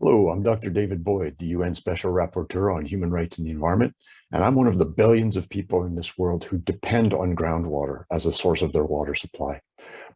Hello, I'm Dr. David Boyd, the UN Special Rapporteur on Human Rights and the Environment, and I'm one of the billions of people in this world who depend on groundwater as a source of their water supply.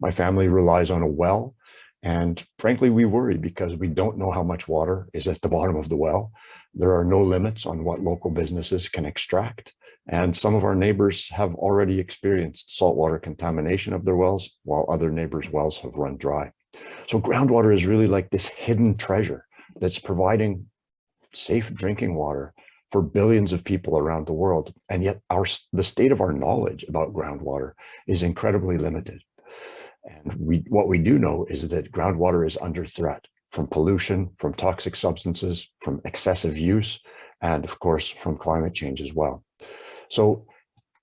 My family relies on a well, and frankly, we worry because we don't know how much water is at the bottom of the well. There are no limits on what local businesses can extract, and some of our neighbors have already experienced saltwater contamination of their wells, while other neighbors' wells have run dry. So groundwater is really like this hidden treasure that's providing safe drinking water for billions of people around the world. And yet the state of our knowledge about groundwater is incredibly limited. And what we do know is that groundwater is under threat from pollution, from toxic substances, from excessive use, and of course, from climate change as well. So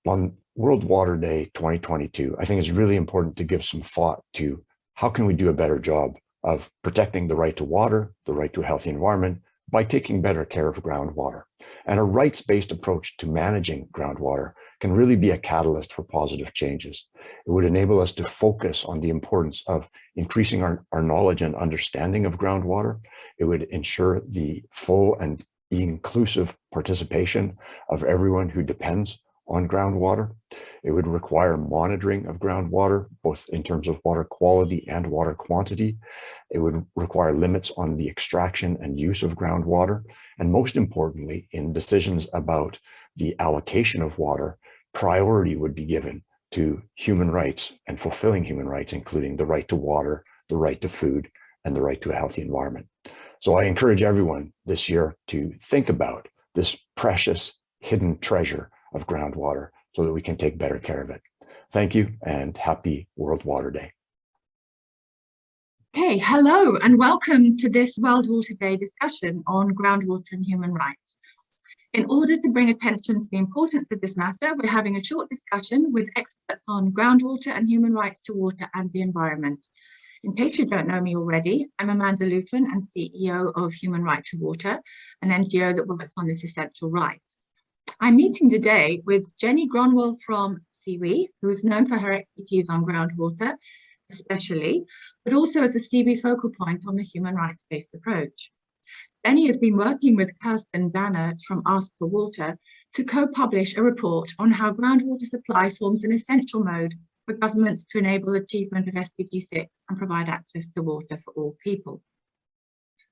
on World Water Day 2022, I think it's really important to give some thought to how can we do a better job of protecting the right to water, the right to a healthy environment, by taking better care of groundwater. And a rights-based approach to managing groundwater can really be a catalyst for positive changes. It would enable us to focus on the importance of increasing our knowledge and understanding of groundwater. It would ensure the full and inclusive participation of everyone who depends on groundwater. It would require monitoring of groundwater, both in terms of water quality and water quantity. It would require limits on the extraction and use of groundwater. And most importantly, in decisions about the allocation of water, priority would be given to human rights and fulfilling human rights, including the right to water, the right to food, and the right to a healthy environment. So I encourage everyone this year to think about this precious hidden treasure of groundwater so that we can take better care of it. Thank you and happy World Water Day. Okay, hello and welcome to this World Water Day discussion on groundwater and human rights. In order to bring attention to the importance of this matter, we're having a short discussion with experts on groundwater and human rights to water and the environment. In case you don't know me already, I'm Amanda Loeffen and CEO of Human Right to Water, an NGO that works on this essential right. I'm meeting today with Jenny Gronwall from SIWI, who is known for her expertise on groundwater, especially, but also as a SIWI focal point on the human rights-based approach. Jenny has been working with Kirsten Danert from Ask for Water to co-publish a report on how groundwater supply forms an essential mode for governments to enable achievement of SDG 6 and provide access to water for all people.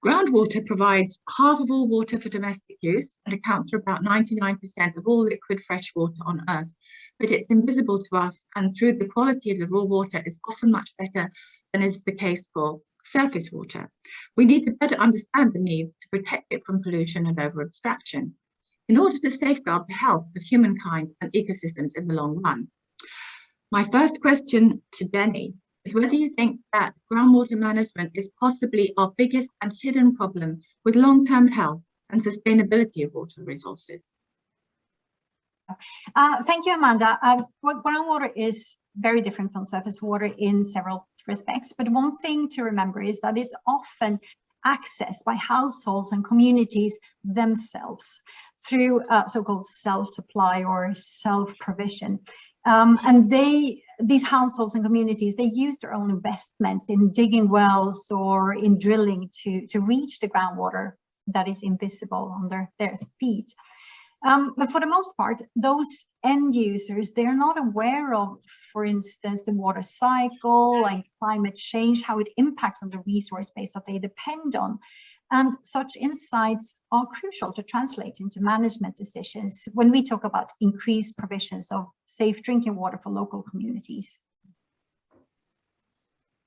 Groundwater provides half of all water for domestic use and accounts for about 99% of all liquid fresh water on Earth, but it's invisible to us, and through the quality of the raw water is often much better than is the case for surface water. We need to better understand the need to protect it from pollution and over-extraction in order to safeguard the health of humankind and ecosystems in the long run. My first question to Jenny is whether you think that groundwater management is possibly our biggest and hidden problem with long-term health and sustainability of water resources. Thank you, Amanda. Groundwater is very different from surface water in several respects, but one thing to remember is that it's often accessed by households and communities themselves through so-called self-supply or self-provision. And these households and communities, they use their own investments in digging wells or in drilling to reach the groundwater that is invisible under their feet. But for the most part, those end users, they're not aware of, for instance, the water cycle and climate change, how it impacts on the resource base that they depend on. And such insights are crucial to translate into management decisions when we talk about increased provisions of safe drinking water for local communities.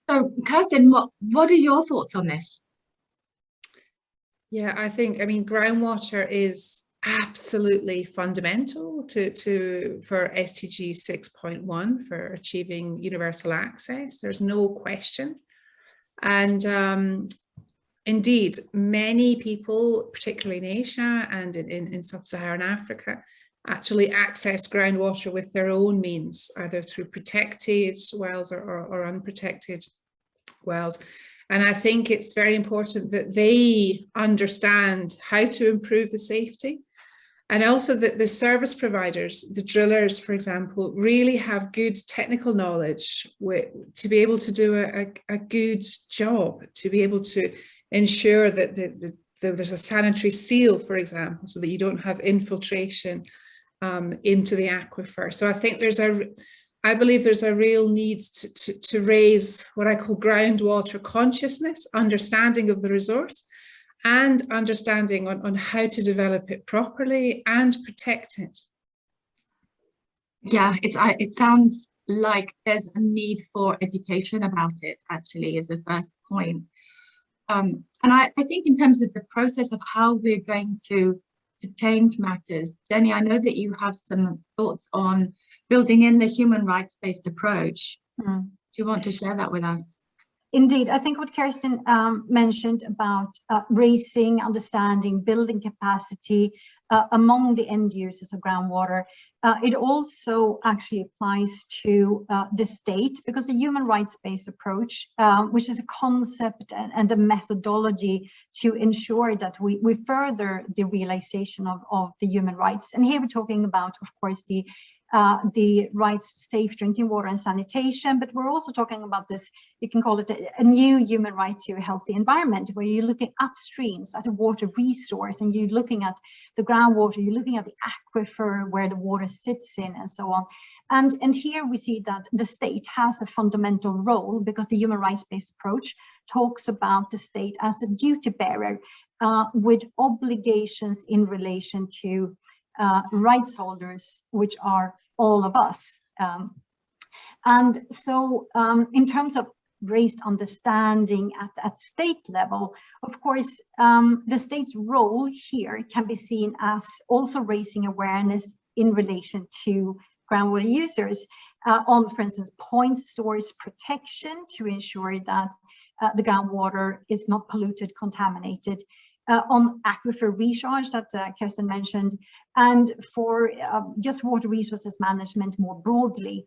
So, Kirsten, what are your thoughts on this? Yeah, I mean, groundwater is absolutely fundamental for SDG 6.1 for achieving universal access. There's no question. And indeed, many people, particularly in Asia and in sub-Saharan Africa, actually access groundwater with their own means, either through protected wells or unprotected wells. And I think it's very important that they understand how to improve the safety. And also that the service providers, the drillers, for example, really have good technical knowledge to be able to do a good job, to be able to ensure that there's a sanitary seal, for example, so that you don't have infiltration into the aquifer. So I think I believe there's a real need to raise what I call groundwater consciousness, understanding of the resource, and understanding on how to develop it properly and protect it. Yeah, it sounds like there's a need for education about it, actually, as a first point. And I think in terms of the process of how we're going to change matters, Jenny, I know that you have some thoughts on building in the human rights-based approach. Do you want to share that with us? Indeed, I think what Kirsten mentioned about raising understanding, building capacity among the end users of groundwater, it also actually applies to the state, because the human rights-based approach, which is a concept and a methodology to ensure that we further the realization of the human rights. And here we're talking about, of course, the rights to safe drinking water and sanitation, but we're also talking about this, you can call it a new human right to a healthy environment, where you're looking upstreams at a water resource, and you're looking at the groundwater, you're looking at the aquifer where the water sits in, and so on. And here we see that the state has a fundamental role, because the human rights-based approach talks about the state as a duty bearer with obligations in relation to rights holders, which are all of us. And so in terms of raised understanding at state level, of course, the state's role here can be seen as also raising awareness in relation to groundwater users on, for instance, point source protection to ensure that the groundwater is not polluted, contaminated, on aquifer recharge that Kirsten mentioned, and for just water resources management more broadly.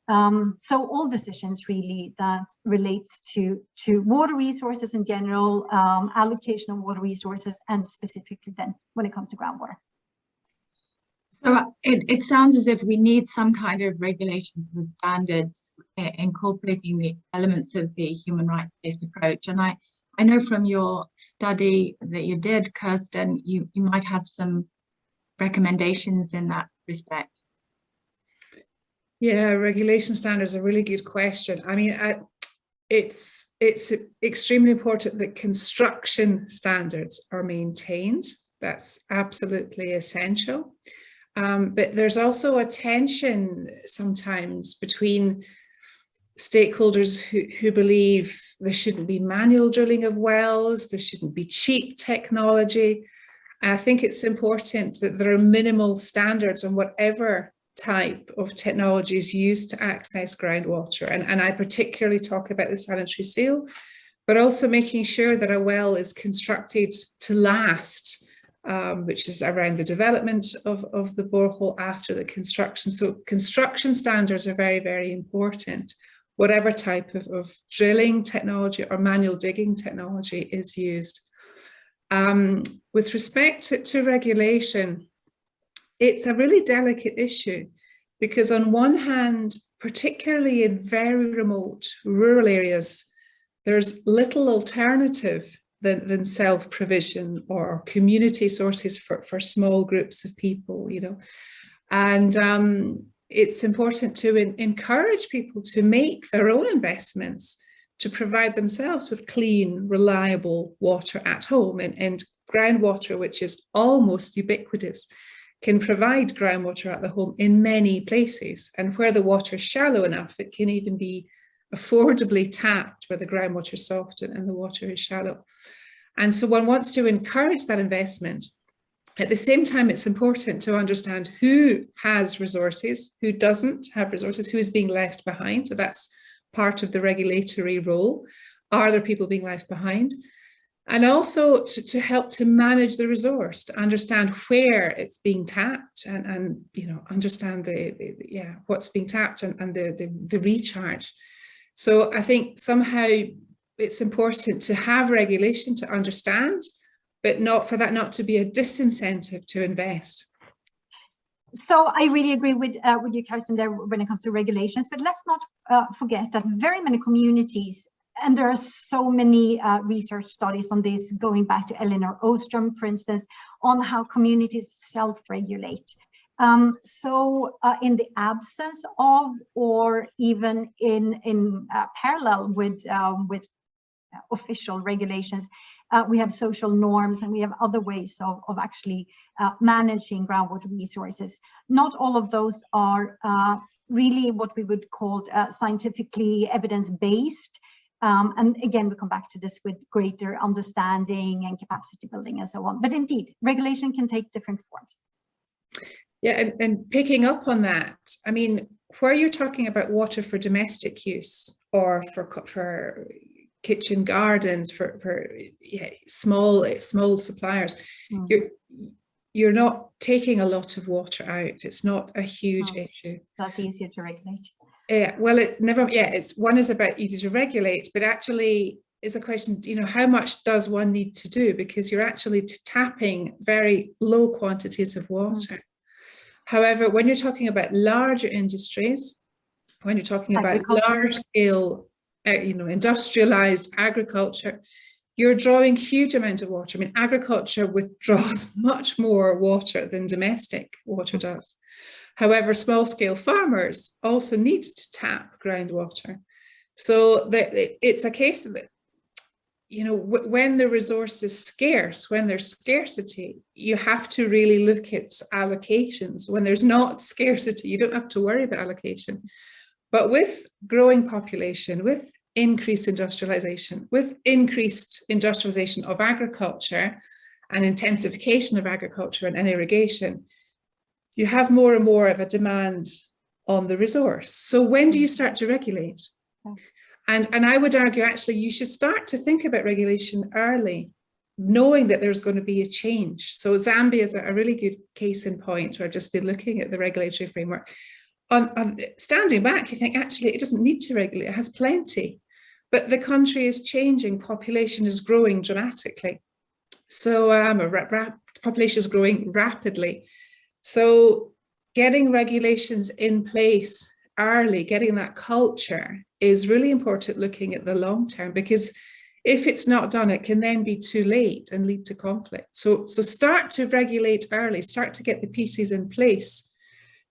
So all decisions really that relates to water resources in general, allocation of water resources, and specifically then when it comes to groundwater. So it sounds as if we need some kind of regulations and standards incorporating the elements of the human rights-based approach. And I know from your study that you did, Kirsten, you might have some recommendations in that respect. Yeah, regulation standards are a really good question. I mean, it's extremely important that construction standards are maintained. That's absolutely essential. But there's also a tension sometimes between stakeholders who believe there shouldn't be manual drilling of wells, there shouldn't be cheap technology. And I think it's important that there are minimal standards on whatever type of technology is used to access groundwater. And I particularly talk about the sanitary seal, but also making sure that a well is constructed to last, which is around the development of the borehole after the construction. So construction standards are very, very important, whatever type of drilling technology or manual digging technology is used. With respect to regulation, it's a really delicate issue, because on one hand, particularly in very remote rural areas, there's little alternative than self-provision or community sources for small groups of people, you know. And it's important to encourage people to make their own investments to provide themselves with clean, reliable water at home. And groundwater, which is almost ubiquitous, can provide groundwater at the home in many places. And where the water is shallow enough, it can even be affordably tapped where the groundwater is soft and the water is shallow. And so one wants to encourage that investment. At the same time, it's important to understand who has resources, who doesn't have resources, who is being left behind. So that's part of the regulatory role. Are there people being left behind? And also to help to manage the resource, to understand where it's being tapped and you know, understand what's being tapped and the recharge. So I think somehow it's important to have regulation to understand, but not for that not to be a disincentive to invest. So I really agree with you, Kirsten, there when it comes to regulations, but let's not forget that very many communities and there are so many research studies on this, going back to Elinor Ostrom, for instance, on how communities self-regulate. So in the absence of, or even in parallel with official regulations, we have social norms, and we have other ways of actually managing groundwater resources. Not all of those are really what we would call scientifically evidence-based. And again, we come back to this with greater understanding and capacity building and so on. But indeed, regulation can take different forms. Yeah, and picking up on that, I mean, where you're talking about water for domestic use or for kitchen gardens, for small suppliers, you're not taking a lot of water out. It's not a huge issue. That's easier to regulate. Yeah, well, it's never, yeah, it's one is about easy to regulate, but actually is a question, you know, how much does one need to do? Because you're actually tapping very low quantities of water. However, when you're talking about larger industries, when you're talking about large scale, you know, industrialized agriculture, you're drawing huge amount of water. I mean, agriculture withdraws much more water than domestic water does. However, small-scale farmers also need to tap groundwater. So it's a case that, you know, when the resource is scarce, when there's scarcity, you have to really look at allocations. When there's not scarcity, you don't have to worry about allocation. But with growing population, with increased industrialization, with increased industrialization of agriculture and intensification of agriculture and irrigation, you have more and more of a demand on the resource. So when do you start to regulate? And I would argue, actually, you should start to think about regulation early, knowing that there's going to be a change. So Zambia is a really good case in point, where I've just been looking at the regulatory framework. On standing back, you think, actually, it doesn't need to regulate, it has plenty. But the country is changing, population is growing dramatically. So population is growing rapidly. So getting regulations in place early, getting that culture is really important, looking at the long term, because if it's not done, it can then be too late and lead to conflict. So start to regulate early, start to get the pieces in place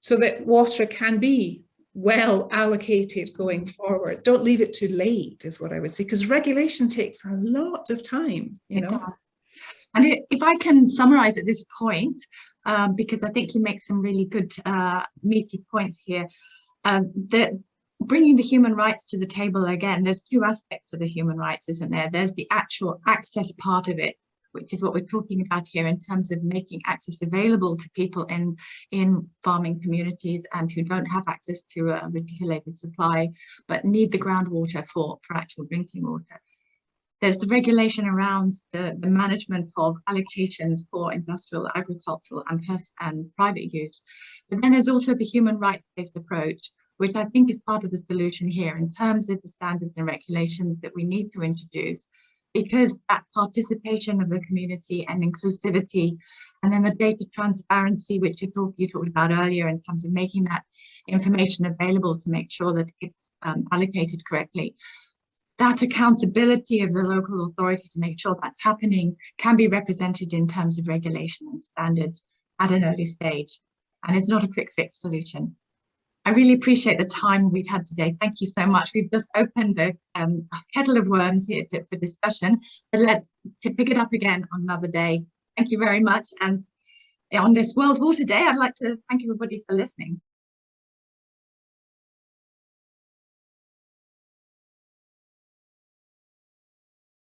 so that water can be well allocated going forward. Don't leave it too late, is what I would say, because regulation takes a lot of time, you know. And if I can summarize at this point, because I think you make some really good meaty points here, that bringing the human rights to the table again, there's two aspects to the human rights, isn't there? There's the actual access part of it, which is what we're talking about here in terms of making access available to people in farming communities and who don't have access to a regulated supply, but need the groundwater for actual drinking water. There's the regulation around the management of allocations for industrial, agricultural and private use. But then there's also the human rights-based approach, which I think is part of the solution here in terms of the standards and regulations that we need to introduce, because that participation of the community and inclusivity, and then the data transparency, which you talked about earlier, in terms of making that information available to make sure that it's allocated correctly. That accountability of the local authority to make sure that's happening can be represented in terms of regulation and standards at an early stage. And it's not a quick fix solution. I really appreciate the time we've had today. Thank you so much. We've just opened a kettle of worms here for discussion, but let's pick it up again on another day. Thank you very much. And on this World Water Day, I'd like to thank everybody for listening.